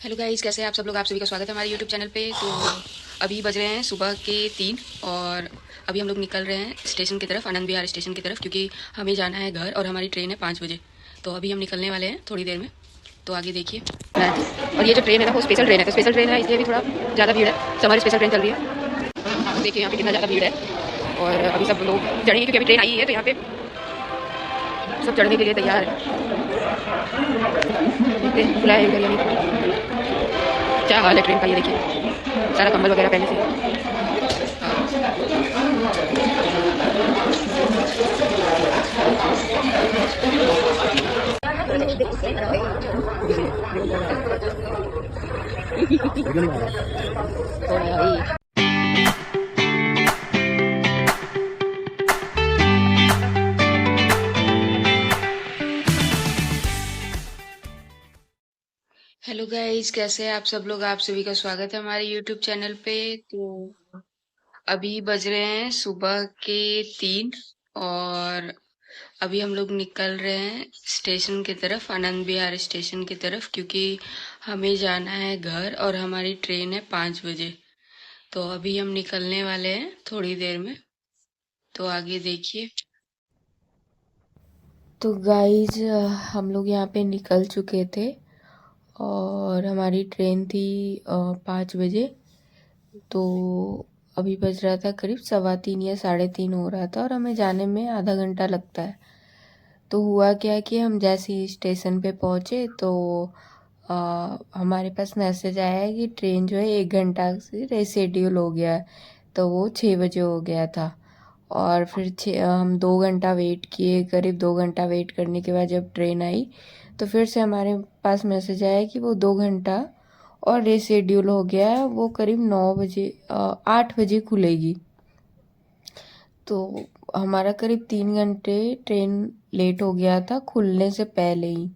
Hello guys, कैसे हैं आप सब लोग। आप सभी का स्वागत है हमारे यूट्यूब चैनल पे। तो अभी बज रहे हैं सुबह के 3 और अभी हम लोग निकल रहे हैं स्टेशन की तरफ, आनंद विहार स्टेशन की तरफ, क्योंकि हमें जाना है घर और हमारी ट्रेन है 5 बजे। तो अभी हम निकलने वाले हैं थोड़ी देर में। तो आगे देखिए। और ये जो ट्रेन है ना, वो स्पेशल ट्रेन है। तो स्पेशल ट्रेन है इसलिए अभी थोड़ा ज़्यादा भीड़ है। तो हमारी स्पेशल ट्रेन चल रही है। तो देखिए यहाँ पे कितना ज़्यादा भीड़ है। और अभी सब लोग चढ़ेंगे क्योंकि अभी ट्रेन आई है। तो यहाँ पे सब चढ़ने के लिए तैयार है। देखते हैं खुला है उधर या नहीं। क्या हाल है ट्रेन का, ये देखिए। सारा कंबल वगैरह पहले से। हेलो गाइस, कैसे हैं आप सब लोग। आप सभी का स्वागत है हमारे यूट्यूब चैनल पे। तो अभी बज रहे हैं सुबह के 3 और अभी हम लोग निकल रहे हैं स्टेशन की तरफ, आनंद विहार स्टेशन की तरफ, क्योंकि हमें जाना है घर और हमारी ट्रेन है 5 बजे। तो अभी हम निकलने वाले हैं थोड़ी देर में। तो आगे देखिए। तो गाइज हम लोग यहाँ पे निकल चुके थे और हमारी ट्रेन थी 5 बजे। तो अभी बज रहा था करीब 3:15 या 3:30 हो रहा था और हमें जाने में आधा घंटा लगता है। तो हुआ क्या कि हम जैसे ही स्टेशन पे पहुँचे तो हमारे पास मैसेज आया है कि ट्रेन जो है 1 घंटा से रेशेड्यूल हो गया है। तो वो 6 बजे हो गया था। और फिर हम 2 घंटा वेट किए। करीब 2 घंटा वेट करने के बाद जब ट्रेन आई तो फिर से हमारे पास मैसेज आया कि वो 2 घंटा और रेशेड्यूल हो गया है। वो करीब 9 बजे 8 बजे खुलेगी। तो हमारा करीब 3 घंटे ट्रेन लेट हो गया था खुलने से पहले ही।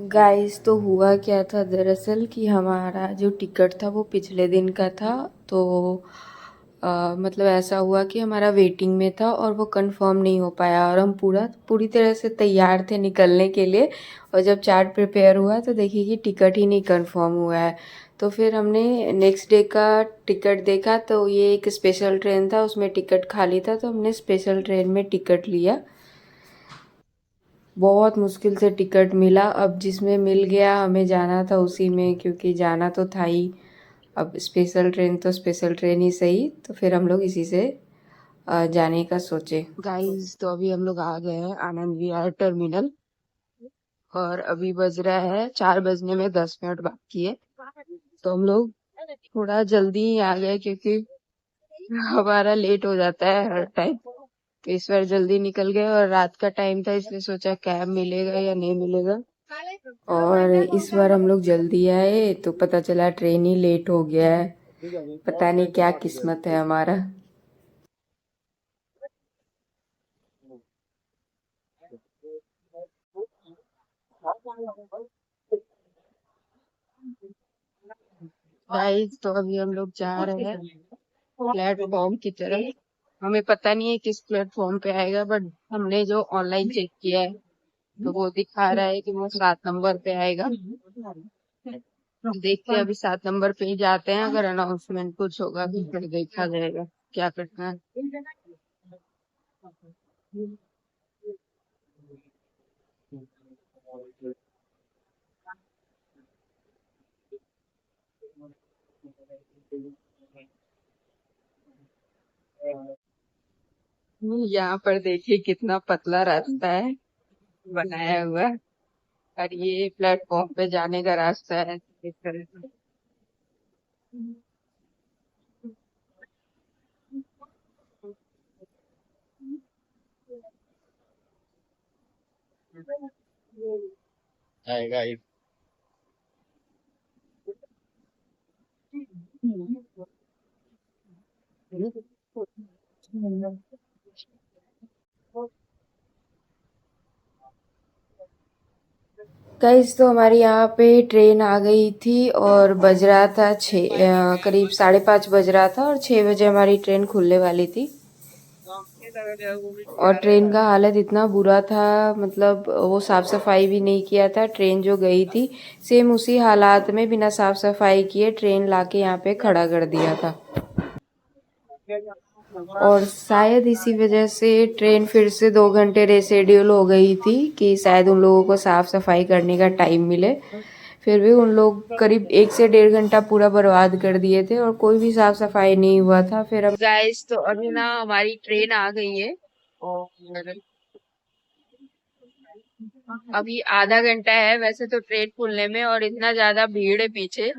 गाइस, तो हुआ क्या था दरअसल कि हमारा जो टिकट था वो पिछले दिन का था। तो मतलब ऐसा हुआ कि हमारा वेटिंग में था और वो कंफर्म नहीं हो पाया और हम पूरी तरह से तैयार थे निकलने के लिए। और जब चार्ट प्रिपेयर हुआ तो देखिए कि टिकट ही नहीं कंफर्म हुआ है। तो फिर हमने नेक्स्ट डे का टिकट देखा तो ये एक स्पेशल ट्रेन था, उसमें टिकट खाली था। तो हमने स्पेशल ट्रेन में टिकट लिया। बहुत मुश्किल से टिकट मिला। अब जिसमें मिल गया हमें जाना था उसी में, क्योंकि जाना तो था ही। अब स्पेशल ट्रेन तो स्पेशल ट्रेन ही सही। तो फिर हम लोग इसी से जाने का सोचे। गाइस, तो अभी हम लोग आ गए हैं आनंद विहार टर्मिनल और अभी बज रहा है 4 बजने में 10 मिनट बाकी है। तो हम लोग थोड़ा जल्दी ही आ गए क्योंकि हमारा लेट हो जाता है हर टाइम। तो इस बार जल्दी निकल गए और रात का टाइम था इसलिए सोचा कैब मिलेगा या नहीं मिलेगा। और इस बार हम लोग जल्दी आए तो पता चला ट्रेन ही लेट हो गया है। पता नहीं क्या किस्मत है हमारा। गाइस, तो अभी हम लोग जा रहे हैं प्लेटफॉर्म की तरफ। हमें पता नहीं है किस प्लेटफॉर्म पे आएगा, बट हमने जो ऑनलाइन चेक किया है तो वो दिखा रहा है कि वो 7 नंबर पे आएगा। देखते हैं, अभी 7 नंबर पे ही जाते हैं। अगर अनाउंसमेंट कुछ होगा तो फिर देखा जाएगा क्या करना है। यहाँ पर देखिए कितना पतला रास्ता है बनाया हुआ। और ये प्लेटफॉर्म पे जाने का रास्ता है इस तरह से। आएगा ही। गाइस, तो हमारे यहाँ पे ट्रेन आ गई थी और बज रहा था करीब 5:30 बज रहा था और 6 बजे हमारी ट्रेन खुलने वाली थी। और ट्रेन का हालत इतना बुरा था, मतलब वो साफ सफाई भी नहीं किया था। ट्रेन जो गई थी सेम उसी हालात में बिना साफ सफाई किए ट्रेन लाके यहाँ पे खड़ा कर दिया था। और शायद इसी वजह से ट्रेन फिर से 2 घंटे रेशेड्यूल हो गई थी कि शायद उन लोगों को साफ सफाई करने का टाइम मिले। फिर भी उन लोग करीब 1 से 1.5 घंटा पूरा बर्बाद कर दिए थे और कोई भी साफ सफाई नहीं हुआ था। फिर अब गाइस तो अभी ना हमारी ट्रेन आ गई है और अभी आधा घंटा है वैसे तो ट्रेन खुलने में, और इतना ज्यादा भीड़ है पीछे,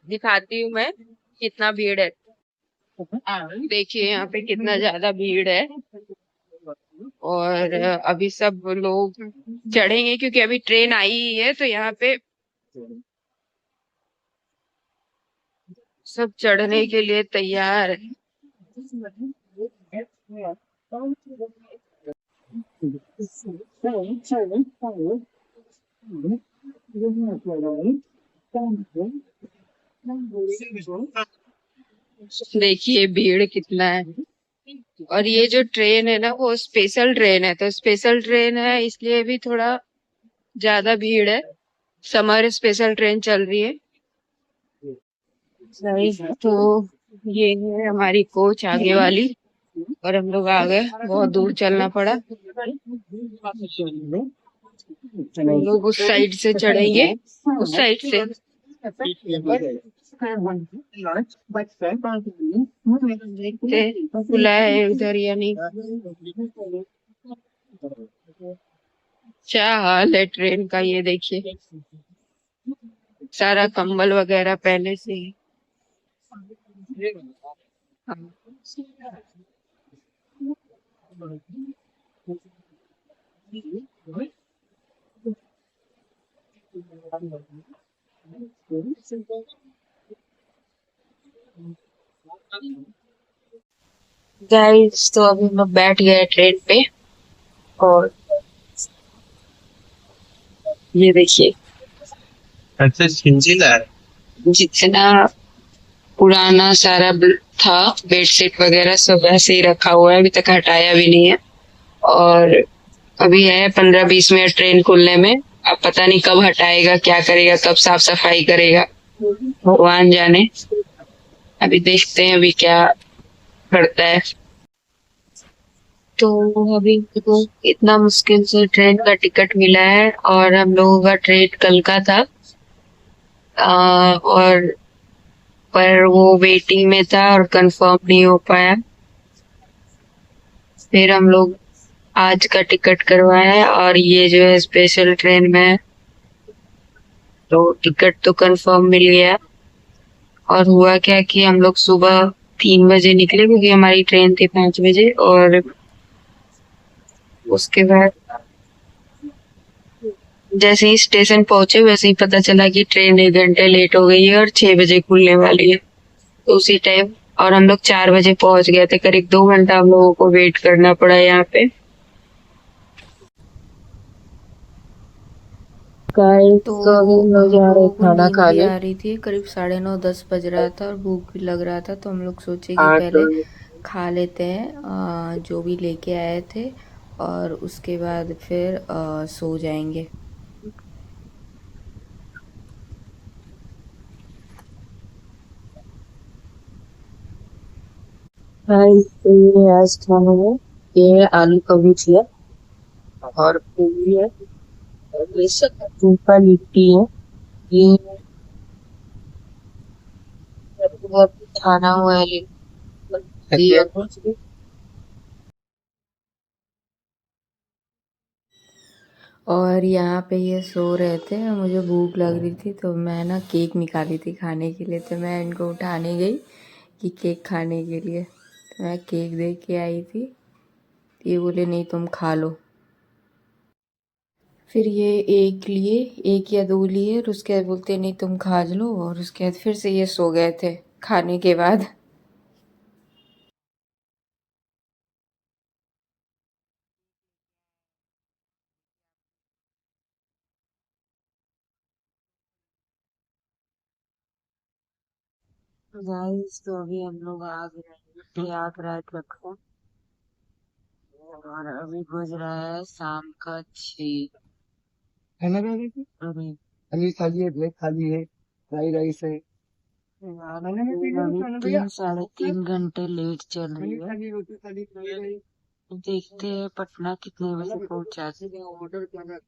दिखाती हूँ मैं कितना भीड़ है। देखिए यहाँ पे कितना ज्यादा भीड़ है। और अभी सब लोग चढ़ेंगे क्योंकि अभी ट्रेन आई ही है, तो यहाँ पे सब चढ़ने के लिए तैयार है। देखिए भीड़ कितना है। और ये जो ट्रेन है ना वो स्पेशल ट्रेन है, तो स्पेशल ट्रेन है इसलिए भी थोड़ा ज्यादा भीड़ है। समर स्पेशल ट्रेन चल रही है। सही, तो ये है हमारी कोच आगे वाली, और हम लोग आ गए, बहुत दूर चलना पड़ा। हम लोग उस साइड से चढ़ेंगे, उस साइड से। देखते खुला है उधर या नहीं। क्या हाल है ट्रेन का ये देखिए, सारा कंबल वगैरह पहले से ही। हाँ। गाइस तो अभी हम लोग बैठ गए ट्रेन पे, और ये देखिए अच्छा छिंचिला है। जितना पुराना सारा था बेडशीट वगैरह सब ऐसे ही रखा हुआ है, अभी तक हटाया भी नहीं है। और अभी है 15-20 मिनट ट्रेन खुलने में। अब पता नहीं कब हटाएगा, क्या करेगा, कब साफ सफाई करेगा, भगवान जाने। अभी देखते हैं अभी क्या करता है। तो अभी देखो इतना मुश्किल से ट्रेन का टिकट मिला है, और हम लोगों का ट्रेन कल का था। और पर वो वेटिंग में था और कंफर्म नहीं हो पाया। फिर हम लोग आज का टिकट करवाया है, और ये जो है स्पेशल ट्रेन में है, तो टिकट तो कंफर्म मिल गया। और हुआ क्या कि हम लोग सुबह 3 बजे निकले क्योंकि हमारी ट्रेन थी 5 बजे, और उसके बाद जैसे ही स्टेशन पहुंचे वैसे ही पता चला कि ट्रेन 1 घंटे लेट हो गई है और 6 बजे खुलने वाली है। तो उसी टाइम, और हम लोग 4 बजे पहुंच गए थे, करीब 2 घंटा हम लोगों को वेट करना पड़ा यहाँ पे। गाइस तो तो अभी हम लोग हम जा रहे लोगों को खाना नींद भी खाने। आ रही थी, करीब 9:30-10 बज रहा था और भूख भी लग रहा था, तो हम लोग सोचे कि हाँ तो पहले खा लेते हैं जो भी लेके आए थे, और उसके बाद फिर सो जाएंगे। गाइस तो ये आज खाने में ये है आलू का भुजिया और पूरी है, और ये सूखा लिट्टी है। ये बहुत खाना हुआ है लिट्टी है। और यहाँ पे ये सो रहे थे, मुझे भूख लग रही थी तो मैं ना केक निकाली थी खाने के लिए, तो मैं इनको उठाने गई कि केक खाने के लिए, तो मैं केक दे के आई थी, तो ये बोले नहीं तुम खा लो। फिर ये एक लिए, 1 या 2 लिए, और उसके बाद बोलते नहीं तुम खा लो, और उसके बाद फिर से ये सो गए थे खाने के बाद। गाइस तो अभी हम लोग आ गए हैं आगरा ट्रक से। और अभी बज रहा है शाम का 6। खाना खा रही थी? अभी पनीर खाली है, ब्रेड खाली है, फ्राई राइस है। खाने में पीने में अभी खाना भैया 3-3.5 घंटे लेट चल रही पनीर है। खाली, रोटी खाली, फ्राई राइस। देखते हैं पटना कितने खाना बजे बताओ, पहुंचाते। ऑर्डर करना है।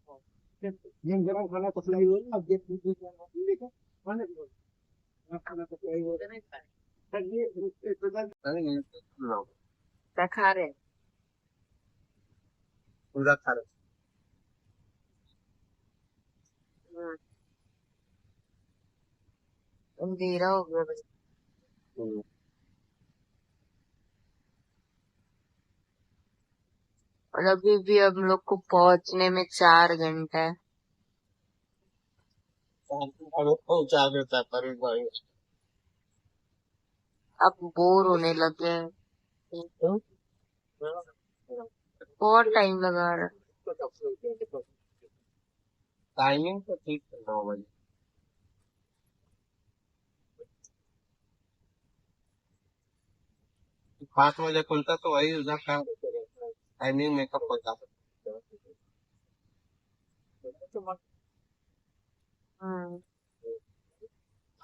जिन जगह खाना पसंद हो ना, आप देख लीजिए लेकर खाने को खाना तो क्या ही हो रहा है। ये एक प्रकार अरे नहीं, क्या खा रहे हैं? पूरा खा रहे हम्म, अंधेरा हो गया बस। हैं। और अभी भी हम लोग को पहुंचने में 4 घंटा है। पहुंचा देता है पर एक बार अब बोर होने लगे हैं। बहुत टाइम लगा रहा है। टाइमिंग तो ठीक है 9 बजे। 5 बजे खुलता तो वही उधर काम टाइमिंग मेकअप होता। हम्म,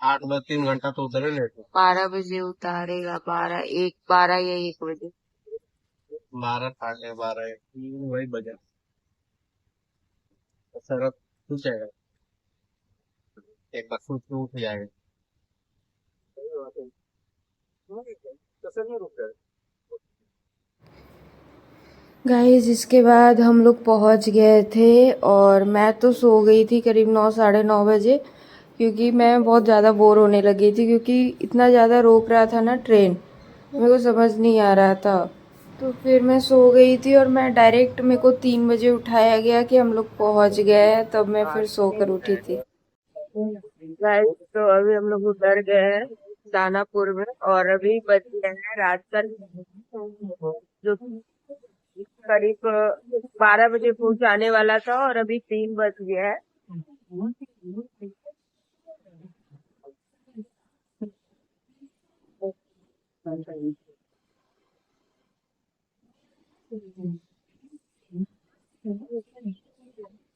8 बजे 3 घंटा तो उधर ही लेट 12 बजे उतारेगा। 12 या 1 बजे। 12 साढ़े 12 वही बजे सर खुल जाएगा। एक बार खुद से उठ जाएगा। गाइस इसके बाद हम लोग पहुंच गए थे और मैं तो सो गई थी करीब 9 साढ़े 9 बजे, क्योंकि मैं बहुत ज़्यादा बोर होने लगी थी, क्योंकि इतना ज़्यादा रोक रहा था ना ट्रेन, मेरे को समझ नहीं आ रहा था। तो फिर मैं सो गई थी और मैं डायरेक्ट, मेरे को 3 बजे उठाया गया कि हम लोग पहुंच गए हैं, तब मैं फिर सोकर उठी थी। गाइस तो अभी हम लोग उतर गए हैं दानापुर में और अभी बज गए हैं रात का, जो करीब 12 बजे पहुंचाने वाला था और अभी 3 बज गया है।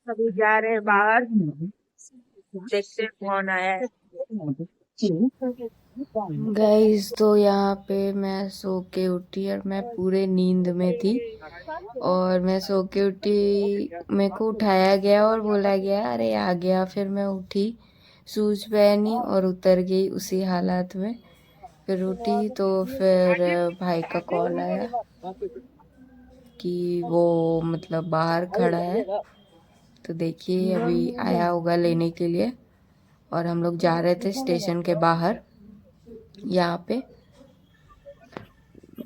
अभी जा रहे हैं बाहर, देखते हैं कौन आया है। गाइस तो यहाँ पे मैं सो के उठी और मैं पूरे नींद में थी, और मैं सो के उठी, मेरे को उठाया गया और बोला गया अरे आ गया, फिर मैं उठी, शूज पहनी और उतर गई उसी हालात में। फिर उठी तो फिर भाई का कॉल आया कि वो मतलब बाहर खड़ा है, तो देखिए अभी आया होगा लेने के लिए। और हम लोग जा रहे थे स्टेशन के बाहर, यहाँ पे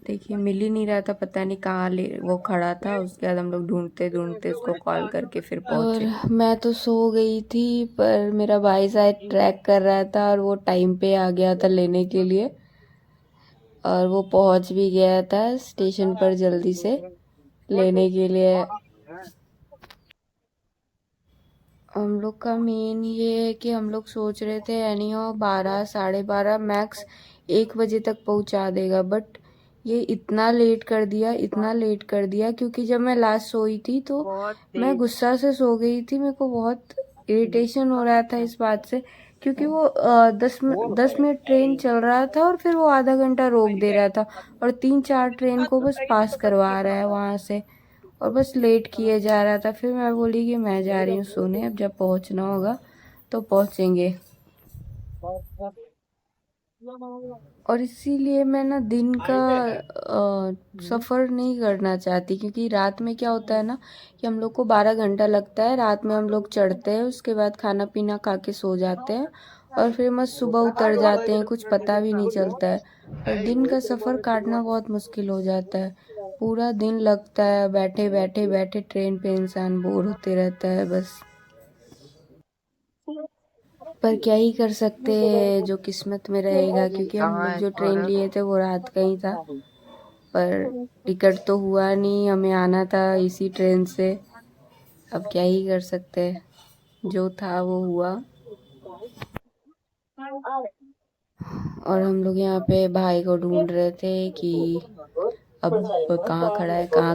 देखिए मिल ही नहीं रहा था, पता नहीं कहाँ ले वो खड़ा था। उसके बाद हम लोग ढूंढते ढूंढते उसको कॉल करके फिर पहुंचे। और मैं तो सो गई थी, पर मेरा भाई शायद ट्रैक कर रहा था और वो टाइम पे आ गया था लेने के लिए, और वो पहुंच भी गया था स्टेशन पर जल्दी से लेने के लिए। हम लोग का मेन ये है कि हम लोग सोच रहे थे एनी हो 12 साढ़े 12 मैक्स 1 बजे तक पहुंचा देगा, बट ये इतना लेट कर दिया, इतना लेट कर दिया, क्योंकि जब मैं लास्ट सोई थी तो बहुत मैं तेज। गुस्सा से सो गई थी। मेरे को बहुत इरिटेशन हो रहा था इस बात से, क्योंकि वो 10 मिनट ट्रेन चल रहा था और फिर वो आधा घंटा रोक दे रहा था, और 3 4 ट्रेन को बस पास करवा रहा है वहाँ से, और बस लेट किए जा रहा था। फिर मैं बोली कि मैं जा रही हूँ सोने, अब जब पहुँचना होगा तो पहुँचेंगे। और इसीलिए मैं ना दिन का सफ़र नहीं करना चाहती, क्योंकि रात में क्या होता है ना कि हम लोग को 12 घंटा लगता है, रात में हम लोग चढ़ते हैं, उसके बाद खाना पीना खा के सो जाते हैं और फिर मस्त सुबह उतर जाते हैं, कुछ पता भी नहीं चलता है। और दिन का सफ़र काटना बहुत मुश्किल हो जाता है, पूरा दिन लगता है बैठे बैठे बैठे ट्रेन पे, इंसान बोर होते रहता है बस। पर क्या ही कर सकते हैं, जो किस्मत में रहेगा, क्योंकि हम कहाँ लोग है जो ट्रेन तुम्हारा? लिए थे वो रात का ही था, पर टिकट तो हुआ नहीं, हमें आना था इसी ट्रेन से। अब क्या ही कर सकते हैं, जो था वो हुआ। और हम लोग यहाँ पे भाई को ढूंढ रहे थे कि अब कहाँ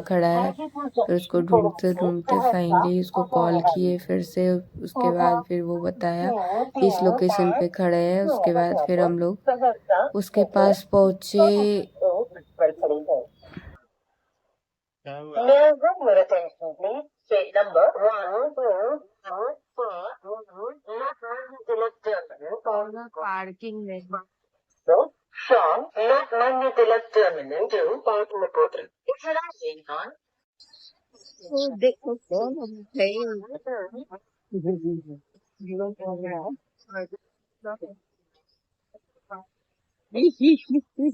खड़ा है। फिर उसको ढूंढते ढूंढते फाइनली उसको कॉल किए फिर से, उसके बाद फिर वो बताया इस लोकेशन पे खड़े हैं। उसके बाद फिर हम लोग उसके पास पहुंचे। पार्किंग में From Lokmanya Tilak Terminal to Pataliputra. It's arriving on देखो कौन है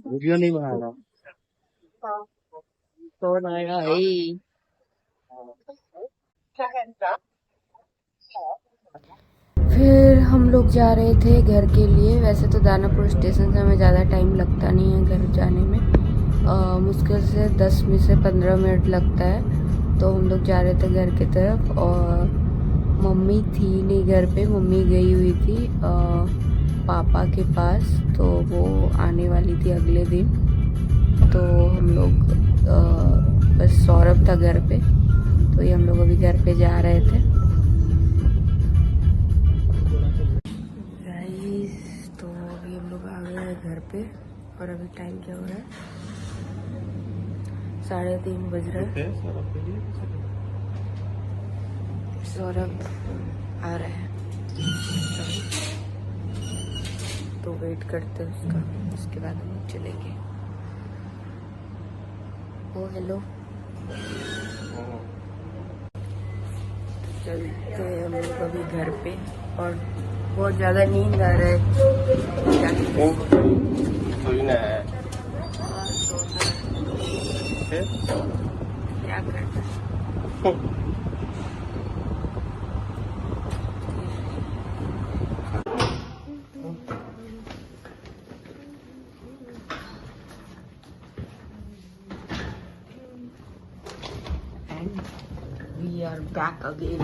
वीडियो नहीं बना रहा। कौन आया है। फिर हम लोग जा रहे थे घर के लिए। वैसे तो दानापुर स्टेशन से हमें ज़्यादा टाइम लगता नहीं है घर जाने में, मुश्किल से 10 में से 15 मिनट लगता है। तो हम लोग जा रहे थे घर की तरफ और मम्मी थी नहीं घर पे, मम्मी गई हुई थी पापा के पास, तो वो आने वाली थी अगले दिन। तो हम लोग बस सौरभ था घर पे, तो ये हम लोग अभी घर पे जा रहे थे। गाइस तो अभी हम लोग आ गए हैं घर पे और अभी टाइम क्या हो रहा है, 3:30 बज रहा है। सौरभ आ रहा है तो वेट करते हैं उसका, उसके बाद हम लोग चलेंगे। ओ हेलो, चलते हैं हम लोग अभी घर पे और बहुत ज़्यादा नींद आ रहा है। क्या करना and we are back again